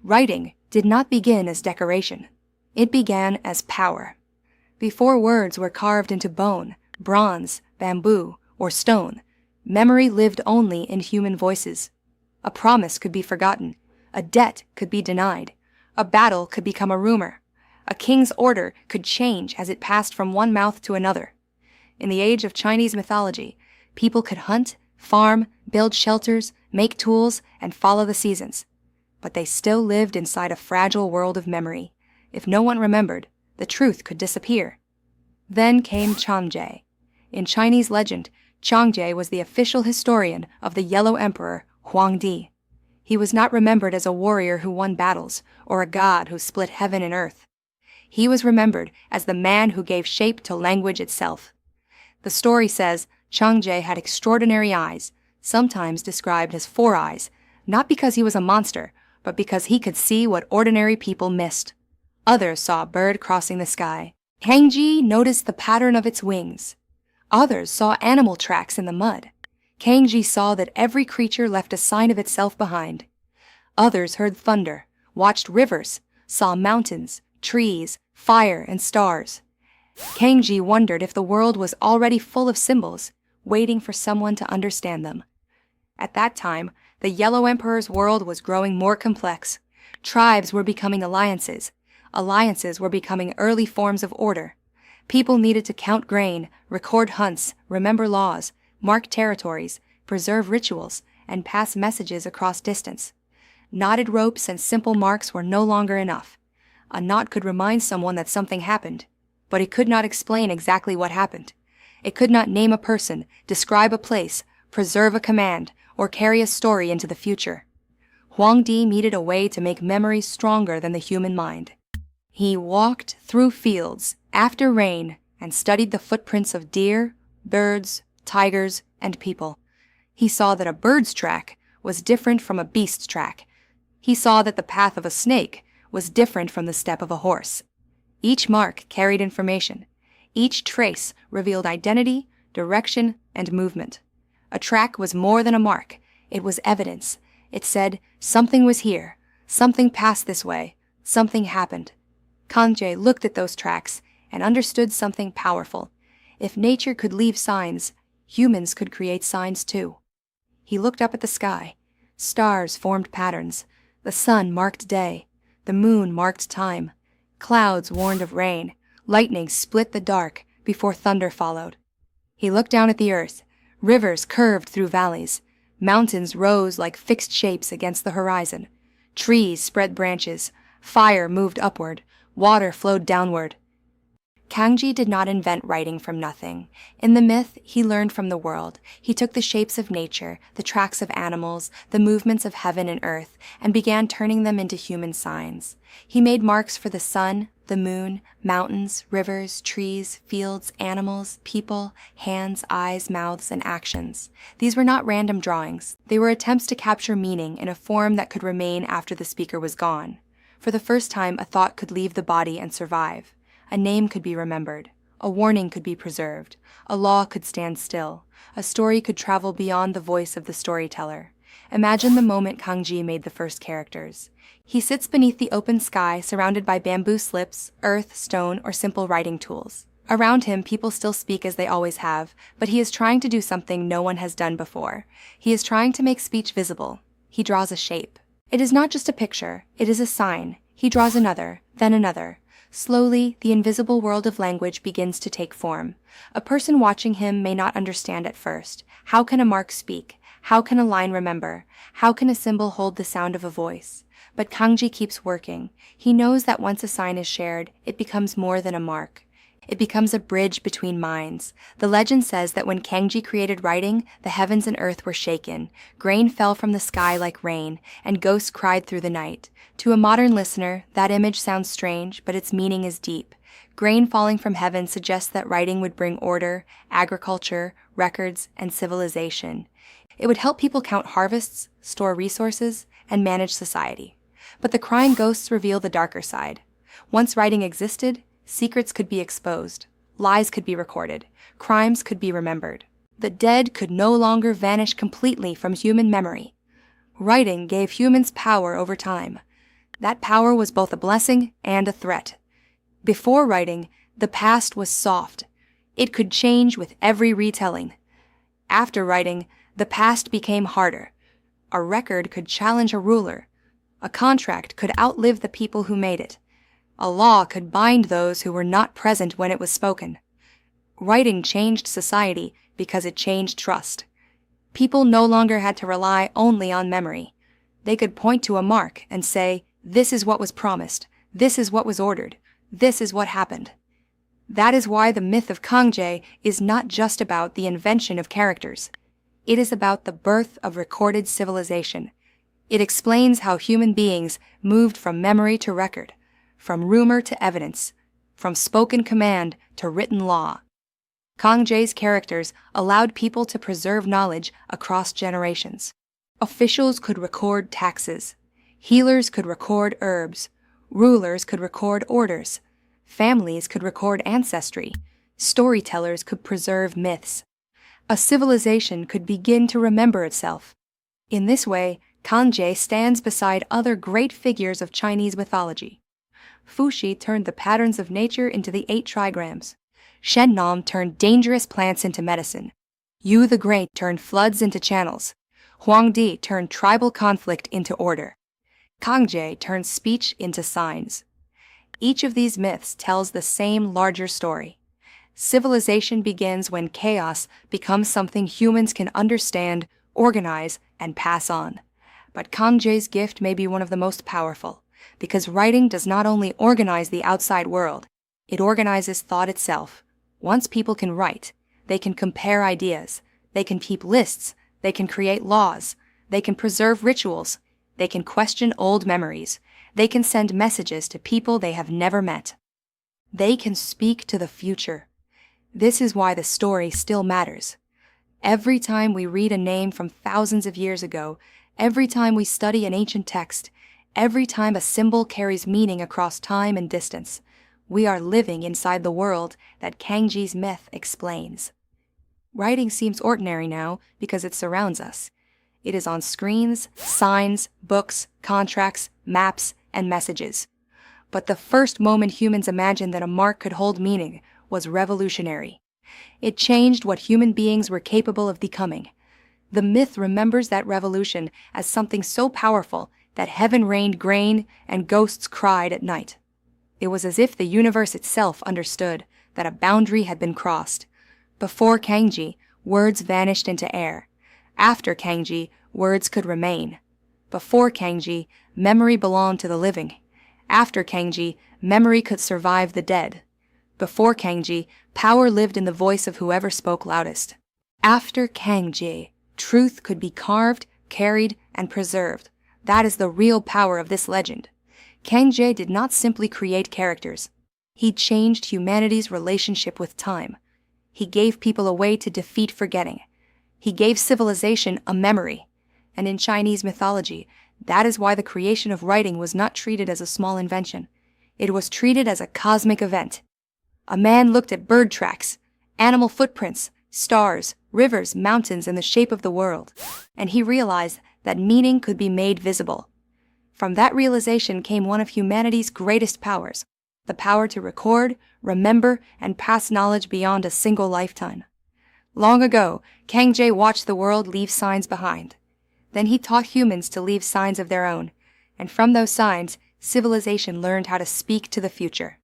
Writing did not begin as decoration. It began as power. Before words were carved into bone, bronze, bamboo, or stone, memory lived only in human voices. A promise could be forgotten. A debt could be denied. A battle could become a rumor. A king's order could change as it passed from one mouth to another. In the age of Chinese mythology, people could hunt, farm, build shelters, make tools, and follow the seasons. But they still lived inside a fragile world of memory. If no one remembered, the truth could disappear. Then came Cangjie. In Chinese legend, Cangjie was the official historian of the Yellow Emperor, Huangdi. He was not remembered as a warrior who won battles, or a god who split heaven and earth. He was remembered as the man who gave shape to language itself. The story says Cangjie had extraordinary eyes, sometimes described as 4 eyes, not because he was a monster, but because he could see what ordinary people missed. Others saw a bird crossing the sky. Cangjie noticed the pattern of its wings. Others saw animal tracks in the mud. Cangjie saw that every creature left a sign of itself behind. Others heard thunder, watched rivers, saw mountains, trees, fire, and stars. Cangjie wondered if the world was already full of symbols, waiting for someone to understand them. At that time, the Yellow Emperor's world was growing more complex. Tribes were becoming alliances. Alliances were becoming early forms of order. People needed to count grain, record hunts, remember laws, mark territories, preserve rituals, and pass messages across distance. Knotted ropes and simple marks were no longer enough. A knot could remind someone that something happened, but it could not explain exactly what happened. It could not name a person, describe a place, preserve a command, or carry a story into the future. Huangdi needed a way to make memories stronger than the human mind. He walked through fields after rain and studied the footprints of deer, birds, tigers, and people. He saw that a bird's track was different from a beast's track. He saw that the path of a snake was different from the step of a horse. Each mark carried information. Each trace revealed identity, direction, and movement. A track was more than a mark. It was evidence. It said, something was here, something passed this way, something happened. Cangjie looked at those tracks and understood something powerful. If nature could leave signs, humans could create signs too. He looked up at the sky. Stars formed patterns. The sun marked day. The moon marked time. Clouds warned of rain. Lightning split the dark before thunder followed. He looked down at the earth. Rivers curved through valleys. Mountains rose like fixed shapes against the horizon. Trees spread branches. Fire moved upward. Water flowed downward. Cangjie did not invent writing from nothing. In the myth, he learned from the world. He took the shapes of nature, the tracks of animals, the movements of heaven and earth, and began turning them into human signs. He made marks for the sun, the moon, mountains, rivers, trees, fields, animals, people, hands, eyes, mouths, and actions. These were not random drawings. They were attempts to capture meaning in a form that could remain after the speaker was gone. For the first time, a thought could leave the body and survive. A name could be remembered. A warning could be preserved. A law could stand still. A story could travel beyond the voice of the storyteller. Imagine the moment Cangjie made the first characters. He sits beneath the open sky, surrounded by bamboo slips, earth, stone, or simple writing tools. Around him, people still speak as they always have, but he is trying to do something no one has done before. He is trying to make speech visible. He draws a shape. It is not just a picture. It is a sign. He draws another, then another. Slowly, the invisible world of language begins to take form. A person watching him may not understand at first. How can a mark speak? How can a line remember? How can a symbol hold the sound of a voice? But Cangjie keeps working. He knows that once a sign is shared, it becomes more than a mark. It becomes a bridge between minds. The legend says that when Cangjie created writing, the heavens and earth were shaken. Grain fell from the sky like rain, and ghosts cried through the night. To a modern listener, that image sounds strange, but its meaning is deep. Grain falling from heaven suggests that writing would bring order, agriculture, records, and civilization. It would help people count harvests, store resources, and manage society. But the crying ghosts reveal the darker side. Once writing existed, secrets could be exposed, lies could be recorded, crimes could be remembered. The dead could no longer vanish completely from human memory. Writing gave humans power over time. That power was both a blessing and a threat. Before writing, the past was soft. It could change with every retelling. After writing, the past became harder. A record could challenge a ruler. A contract could outlive the people who made it. A law could bind those who were not present when it was spoken. Writing changed society because it changed trust. People no longer had to rely only on memory. They could point to a mark and say, "This is what was promised. This is what was ordered. This is what happened." That is why the myth of Cangjie is not just about the invention of characters. It is about the birth of recorded civilization. It explains how human beings moved from memory to record, from rumor to evidence, from spoken command to written law. Cangjie's characters allowed people to preserve knowledge across generations. Officials could record taxes. Healers could record herbs. Rulers could record orders. Families could record ancestry. Storytellers could preserve myths. A civilization could begin to remember itself. In this way, Cangjie stands beside other great figures of Chinese mythology. Fuxi turned the patterns of nature into the 8 trigrams. Shen Nam turned dangerous plants into medicine. Yu the Great turned floods into channels. Huangdi turned tribal conflict into order. Cangjie turned speech into signs. Each of these myths tells the same larger story. Civilization begins when chaos becomes something humans can understand, organize, and pass on. But Cangjie's gift may be one of the most powerful, because writing does not only organize the outside world, it organizes thought itself. Once people can write, they can compare ideas, they can keep lists, they can create laws, they can preserve rituals, they can question old memories, they can send messages to people they have never met. They can speak to the future. This is why the story still matters. Every time we read a name from thousands of years ago, every time we study an ancient text, every time a symbol carries meaning across time and distance, we are living inside the world that Cangjie's myth explains. Writing seems ordinary now because it surrounds us. It is on screens, signs, books, contracts, maps, and messages. But the first moment humans imagined that a mark could hold meaning was revolutionary. It changed what human beings were capable of becoming. The myth remembers that revolution as something so powerful that heaven rained grain and ghosts cried at night. It was as if the universe itself understood that a boundary had been crossed. Before Cangjie, words vanished into air. After Cangjie, words could remain. Before Cangjie, memory belonged to the living. After Cangjie, memory could survive the dead. Before Cangjie, power lived in the voice of whoever spoke loudest. After Cangjie, truth could be carved, carried, and preserved. That is the real power of this legend. Cangjie did not simply create characters. He changed humanity's relationship with time. He gave people a way to defeat forgetting. He gave civilization a memory. And in Chinese mythology, that is why the creation of writing was not treated as a small invention. It was treated as a cosmic event. A man looked at bird tracks, animal footprints, stars, rivers, mountains, and the shape of the world, and he realized that meaning could be made visible. From that realization came one of humanity's greatest powers, the power to record, remember, and pass knowledge beyond a single lifetime. Long ago, Cangjie watched the world leave signs behind. Then he taught humans to leave signs of their own, and from those signs, civilization learned how to speak to the future.